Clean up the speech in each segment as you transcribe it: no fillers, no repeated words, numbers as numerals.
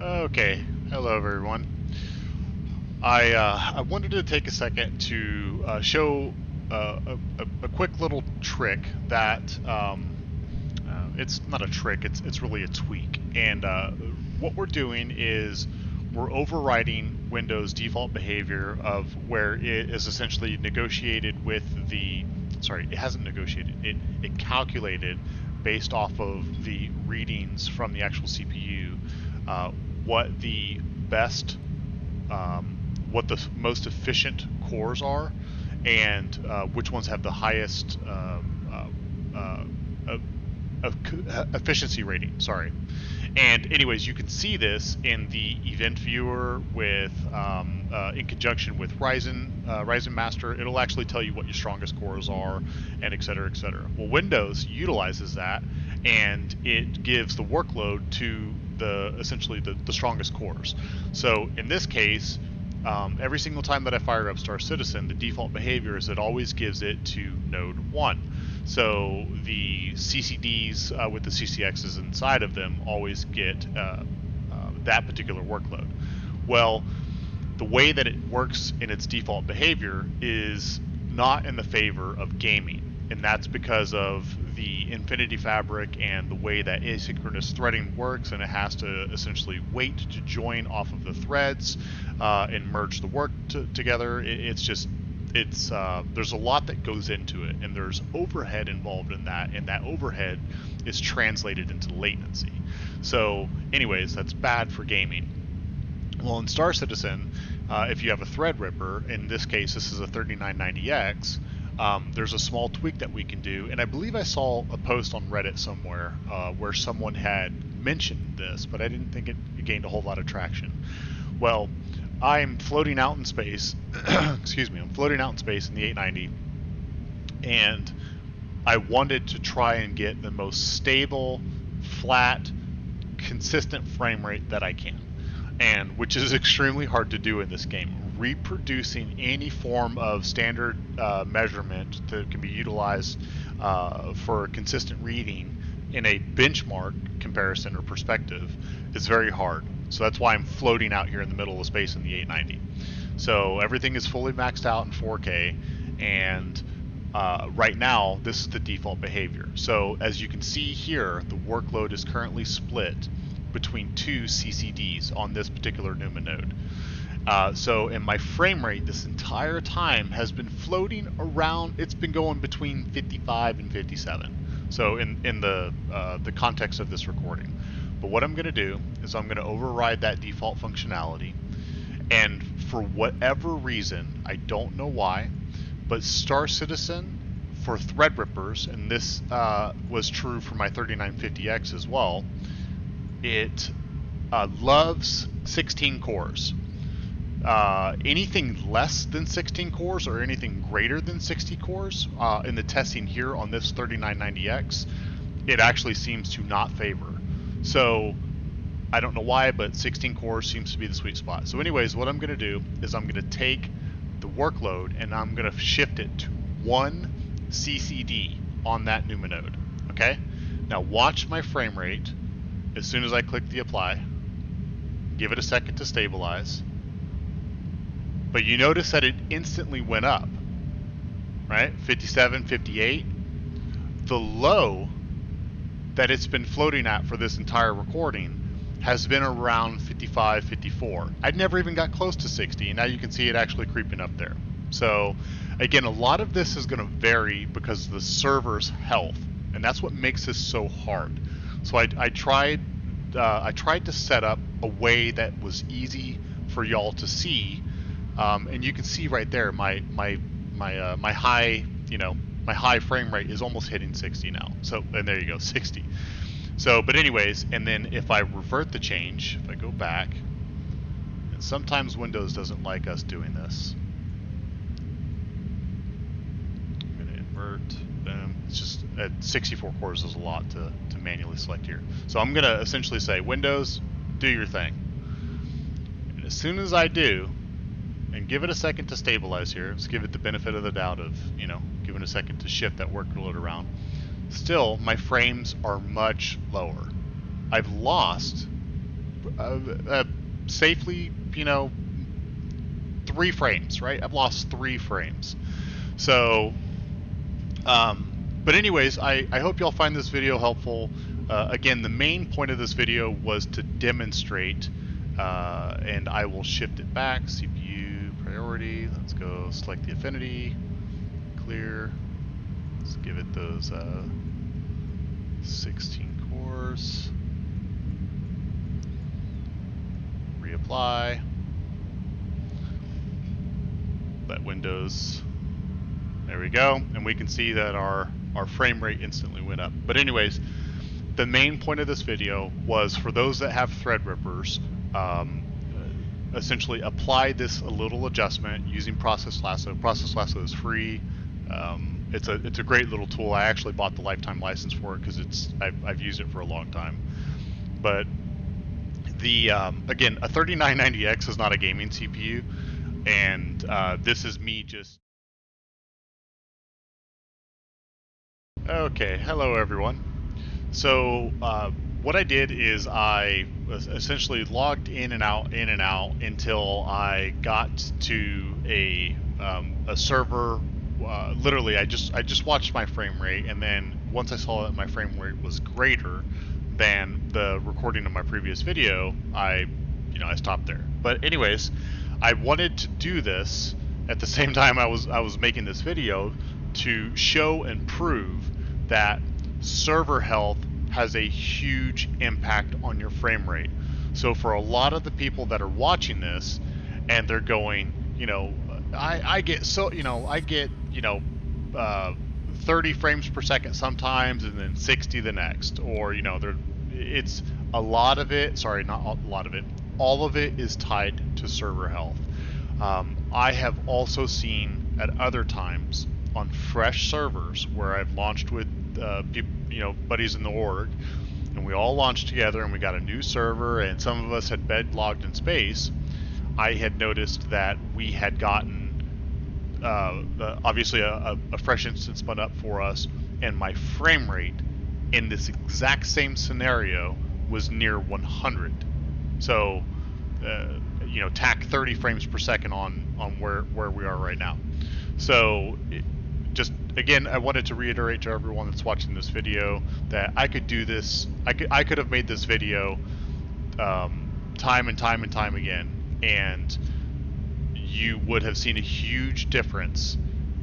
Okay, hello everyone. I wanted to take a second to show a quick little trick that it's not a trick, it's really a tweak. And what we're doing is we're overriding Windows default behavior of where it is essentially negotiated with the, sorry, it hasn't negotiated, it calculated based off of the readings from the actual CPU what the best, what the most efficient cores are, and which ones have the highest uh, efficiency rating. Sorry. And anyways, you can see this in the event viewer with, in conjunction with Ryzen Master. It'll actually tell you what your strongest cores are, and et cetera, et cetera. Well, Windows utilizes that, and it gives the workload to the essentially the strongest cores. So in this case, every single time that I fire up Star Citizen, the default behavior is it always gives it to node 1. So the CCDs with the CCXs inside of them always get that particular workload. Well, the way that it works in its default behavior is not in the favor of gaming. And that's because of the Infinity Fabric and the way that asynchronous threading works, and it has to essentially wait to join off of the threads and merge the work together. There's a lot that goes into it, and there's overhead involved in that, and that overhead is translated into latency. So anyways, that's bad for gaming. Well, in Star Citizen, if you have a Threadripper, in this case this is a 3990X, there's a small tweak that we can do, and I believe I saw a post on Reddit somewhere where someone had mentioned this, but I didn't think it gained a whole lot of traction. Well, I'm floating out in space, excuse me, I'm floating out in space in the 890, and I wanted to try and get the most stable, flat, consistent frame rate that I can, and which is extremely hard to do in this game. Reproducing any form of standard measurement that can be utilized for consistent reading in a benchmark comparison or perspective is very hard. So that's why I'm floating out here in the middle of space in the 890. So everything is fully maxed out in 4K, and right now this is the default behavior. So as you can see here, the workload is currently split between two CCDs on this particular NUMA node. So in my frame rate this entire time has been floating around, it's been going between 55 and 57. So in the context of this recording. But what I'm going to do is I'm going to override that default functionality, and for whatever reason, I don't know why, but Star Citizen for Threadrippers, and this was true for my 3950X as well, it loves 16 cores. Anything less than 16 cores or anything greater than 60 cores in the testing here on this 3990X, it actually seems to not favor. So I don't know why, but 16 cores seems to be the sweet spot. So anyways, what I'm going to do is I'm going to take the workload and I'm going to shift it to one CCD on that NUMA node. Okay? Now watch my frame rate as soon as I click the apply. Give it a second to stabilize. But you notice that it instantly went up, right? 57, 58. The low that it's been floating at for this entire recording has been around 55, 54. I'd never even got close to 60, and now you can see it actually creeping up there. So again, a lot of this is going to vary because of the server's health, and that's what makes this so hard. So I tried to set up a way that was easy for y'all to see, and you can see right there my high, my high frame rate is almost hitting 60 now. So, and there you go, 60. So, but anyways, and then if I revert the change, if I go back, and sometimes Windows doesn't like us doing this. I'm going to invert, boom. It's just, at 64 cores is a lot to manually select here. So I'm going to essentially say, Windows, do your thing. And as soon as I do, and give it a second to stabilize here, let's give it the benefit of the doubt of, giving a second to shift that workload around. Still, my frames are much lower. I've lost safely, 3 frames, right? I've lost 3 frames. So, but anyways, I hope y'all find this video helpful. Again, the main point of this video was to demonstrate, and I will shift it back, CPU priority, let's go select the affinity, clear, let's give it those 16 cores, reapply, let Windows, there we go, and we can see that our frame rate instantly went up. But anyways, the main point of this video was for those that have Threadrippers, essentially apply this a little adjustment using Process Lasso. Process Lasso is free. It's a great little tool. I actually bought the lifetime license for it because I've used it for a long time. But the again, a 3990X is not a gaming CPU, and this is me just. Okay, hello everyone. So what I did is I essentially logged in and out until I got to a server. Literally, I just watched my frame rate, and then once I saw that my frame rate was greater than the recording of my previous video, I stopped there. But anyways, I wanted to do this at the same time I was making this video to show and prove that server health has a huge impact on your frame rate. So for a lot of the people that are watching this and they're going, I get 30 frames per second sometimes and then 60 the next, or it's a lot of it, sorry, not a lot of it, all of it is tied to server health. I have also seen at other times on fresh servers where I've launched with buddies in the org, and we all launched together and we got a new server and some of us had bed logged in space. I had noticed that we had gotten obviously a fresh instance spun up for us, and my frame rate in this exact same scenario was near 100. So tack 30 frames per second on where we are right now. So just again, I wanted to reiterate to everyone that's watching this video that I could do this. I could have made this video time and time again, and you would have seen a huge difference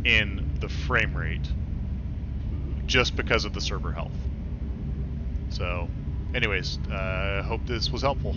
in the frame rate just because of the server health. So anyways, I hope this was helpful.